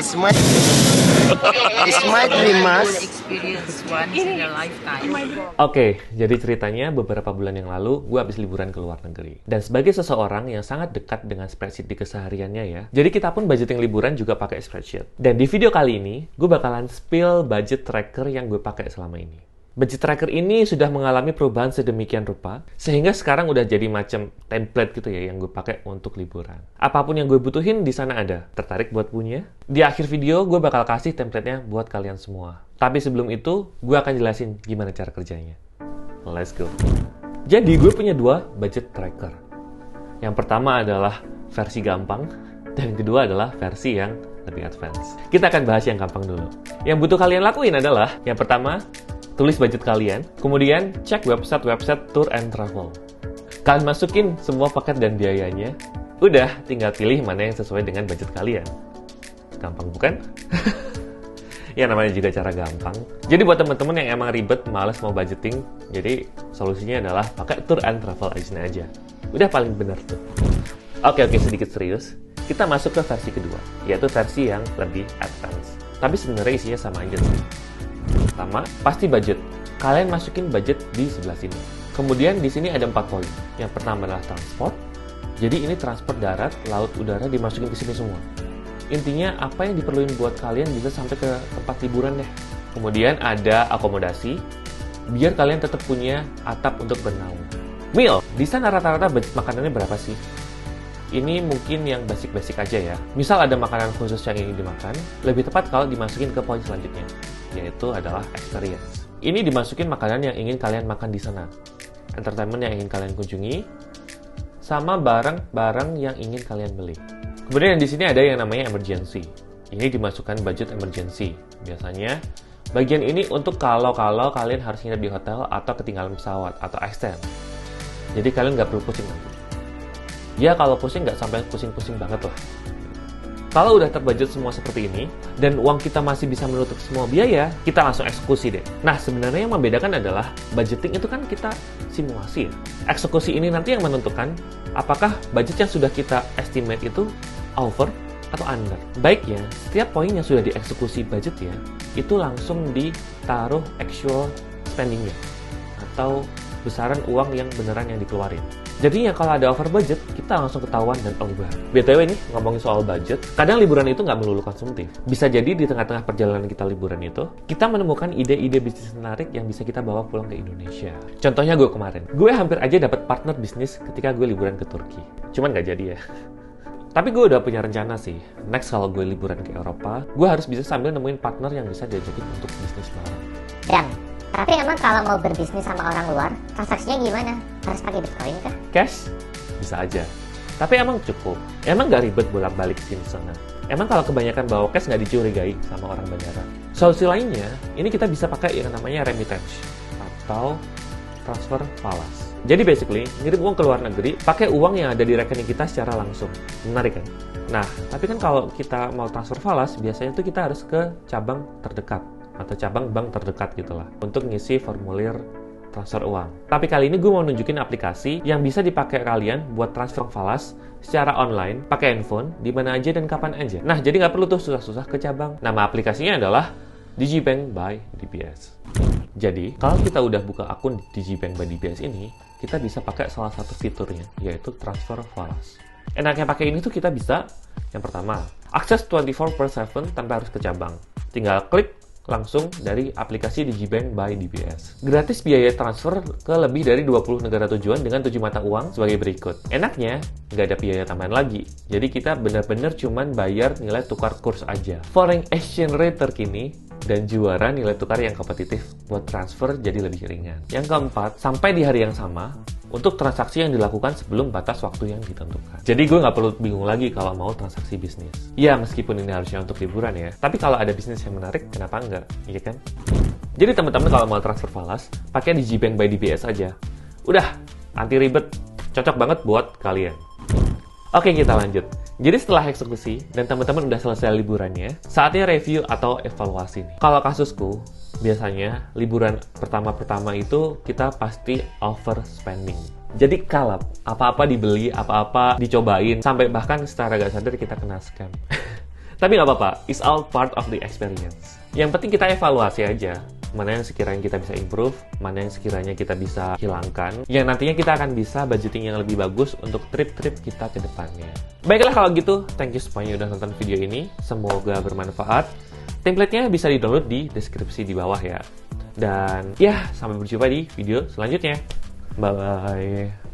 This might be must. Experience once in a lifetime. Oke, jadi ceritanya beberapa bulan yang lalu gue habis liburan ke luar negeri. Dan sebagai seseorang yang sangat dekat dengan spreadsheet di kesehariannya ya, jadi kita pun budgeting liburan juga pakai spreadsheet. Dan di video kali ini, gue bakalan spill budget tracker yang gue pakai selama ini. Budget tracker ini sudah mengalami perubahan sedemikian rupa, sehingga sekarang udah jadi macam template gitu ya yang gue pakai untuk liburan. Apapun yang gue butuhin di sana ada. Tertarik buat punya? Di akhir video gue bakal kasih template-nya buat kalian semua. Tapi sebelum itu, gue akan jelasin gimana cara kerjanya. Let's go. Jadi gue punya dua budget tracker. Yang pertama adalah versi gampang, dan yang kedua adalah versi yang lebih advance. Kita akan bahas yang gampang dulu. Yang butuh kalian lakuin adalah, yang pertama, tulis budget kalian, kemudian cek website tour and travel. Kalian masukin semua paket dan biayanya, udah tinggal pilih mana yang sesuai dengan budget kalian. Gampang bukan? Ya namanya juga cara gampang. Jadi buat teman-teman yang emang ribet, males mau budgeting, jadi solusinya adalah pakai tour and travel aja. Udah paling benar tuh. Oke, sedikit serius. Kita masuk ke versi kedua, yaitu versi yang lebih advance. Tapi sebenarnya isinya sama aja sih. Pertama, pasti budget. Kalian masukin budget di sebelah sini. Kemudian di sini ada 4 poin. Yang pertama adalah transport. Jadi ini transport darat, laut, udara dimasukin ke sini semua. Intinya apa yang diperluin buat kalian bisa sampai ke tempat liburan deh. Kemudian ada akomodasi, biar kalian tetap punya atap untuk bernaung. Meal, di sana rata-rata budget makanannya berapa sih? Ini mungkin yang basic-basic aja ya. Misal ada makanan khusus yang ingin dimakan, lebih tepat kalau dimasukin ke poin selanjutnya, yaitu adalah experience. Ini dimasukin makanan yang ingin kalian makan di sana, entertainment yang ingin kalian kunjungi, sama barang-barang yang ingin kalian beli. Kemudian di sini ada yang namanya emergency. Ini dimasukkan budget emergency. Biasanya bagian ini untuk kalau kalian harus nginep di hotel atau ketinggalan pesawat atau extend. Jadi kalian nggak perlu pusing nanti. Ya kalau pusing nggak sampai pusing-pusing banget lah. Kalau udah terbudget semua seperti ini, dan uang kita masih bisa menutup semua biaya, kita langsung eksekusi deh. Nah, sebenarnya yang membedakan adalah, budgeting itu kan kita simulasi ya. Eksekusi ini nanti yang menentukan, apakah budget yang sudah kita estimate itu over atau under. Baiknya, setiap poin yang sudah dieksekusi budget ya, itu langsung ditaruh actual spending-nya. Atau besaran uang yang beneran yang dikeluarin. Jadinya kalau ada over budget, kita langsung ketahuan dan over. BTW nih, ngomongin soal budget, kadang liburan itu nggak melulu konsumtif. Bisa jadi di tengah-tengah perjalanan kita liburan itu, kita menemukan ide-ide bisnis menarik yang bisa kita bawa pulang ke Indonesia. Contohnya gue kemarin. Gue hampir aja dapat partner bisnis ketika gue liburan ke Turki. Cuman nggak jadi ya. Tapi gue udah punya rencana sih. Next kalau gue liburan ke Eropa, gue harus bisa sambil nemuin partner yang bisa diajakin untuk bisnis bareng. Tapi emang kalau mau berbisnis sama orang luar, transaksinya gimana? Harus pakai Bitcoin kah? Cash? Bisa aja. Tapi emang cukup. Emang nggak ribet bolak-balik sini sana. Emang kalau kebanyakan bawa cash nggak dicurigai sama orang bandara. Solusi lainnya, ini kita bisa pakai yang namanya remittance atau transfer falas. Jadi basically, ngirim uang ke luar negeri, pakai uang yang ada di rekening kita secara langsung. Menarik kan? Nah, tapi kan kalau kita mau transfer falas, biasanya tuh kita harus ke cabang terdekat atau cabang bank terdekat gitulah untuk ngisi formulir transfer uang. Tapi kali ini gue mau nunjukin aplikasi yang bisa dipakai kalian buat transfer falas secara online, pakai handphone, di mana aja dan kapan aja. Nah, jadi nggak perlu tuh susah-susah ke cabang. Nama aplikasinya adalah Digibank by DBS. Jadi, kalau kita udah buka akun Digibank by DBS ini, kita bisa pakai salah satu fiturnya, yaitu transfer falas. Enaknya pakai ini tuh kita bisa, yang pertama, akses 24/7 tanpa harus ke cabang. Tinggal klik langsung dari aplikasi Digibank by DBS. Gratis biaya transfer ke lebih dari 20 negara tujuan dengan 7 mata uang sebagai berikut. Enaknya, nggak ada biaya tambahan lagi. Jadi kita benar-benar cuman bayar nilai tukar kurs aja. Foreign exchange rate terkini dan juara nilai tukar yang kompetitif buat transfer jadi lebih ringan. Yang keempat, sampai di hari yang sama, untuk transaksi yang dilakukan sebelum batas waktu yang ditentukan. Jadi gue nggak perlu bingung lagi kalau mau transaksi bisnis. Ya, meskipun ini harusnya untuk liburan ya, tapi kalau ada bisnis yang menarik, kenapa enggak? Iya kan? Jadi teman-teman kalau mau transfer falas, pakai Digibank by DBS aja. Udah, anti ribet, cocok banget buat kalian. Oke, kita lanjut. Jadi setelah eksekusi dan teman-teman udah selesai liburannya, saatnya review atau evaluasi nih. Kalau kasusku, biasanya liburan pertama-pertama itu kita pasti overspending. Jadi kalap, apa-apa dibeli, apa-apa dicobain, sampai bahkan secara gak sadar kita kena scam. Tapi nggak apa-apa, it's all part of the experience. Yang penting kita evaluasi aja, mana yang sekiranya kita bisa improve, mana yang sekiranya kita bisa hilangkan, yang nantinya kita akan bisa budgeting yang lebih bagus untuk trip-trip kita ke depannya. Baiklah kalau gitu, thank you semuanya udah nonton video ini, semoga bermanfaat. Template-nya bisa di-download di deskripsi di bawah ya. Dan ya, sampai berjumpa di video selanjutnya. Bye-bye.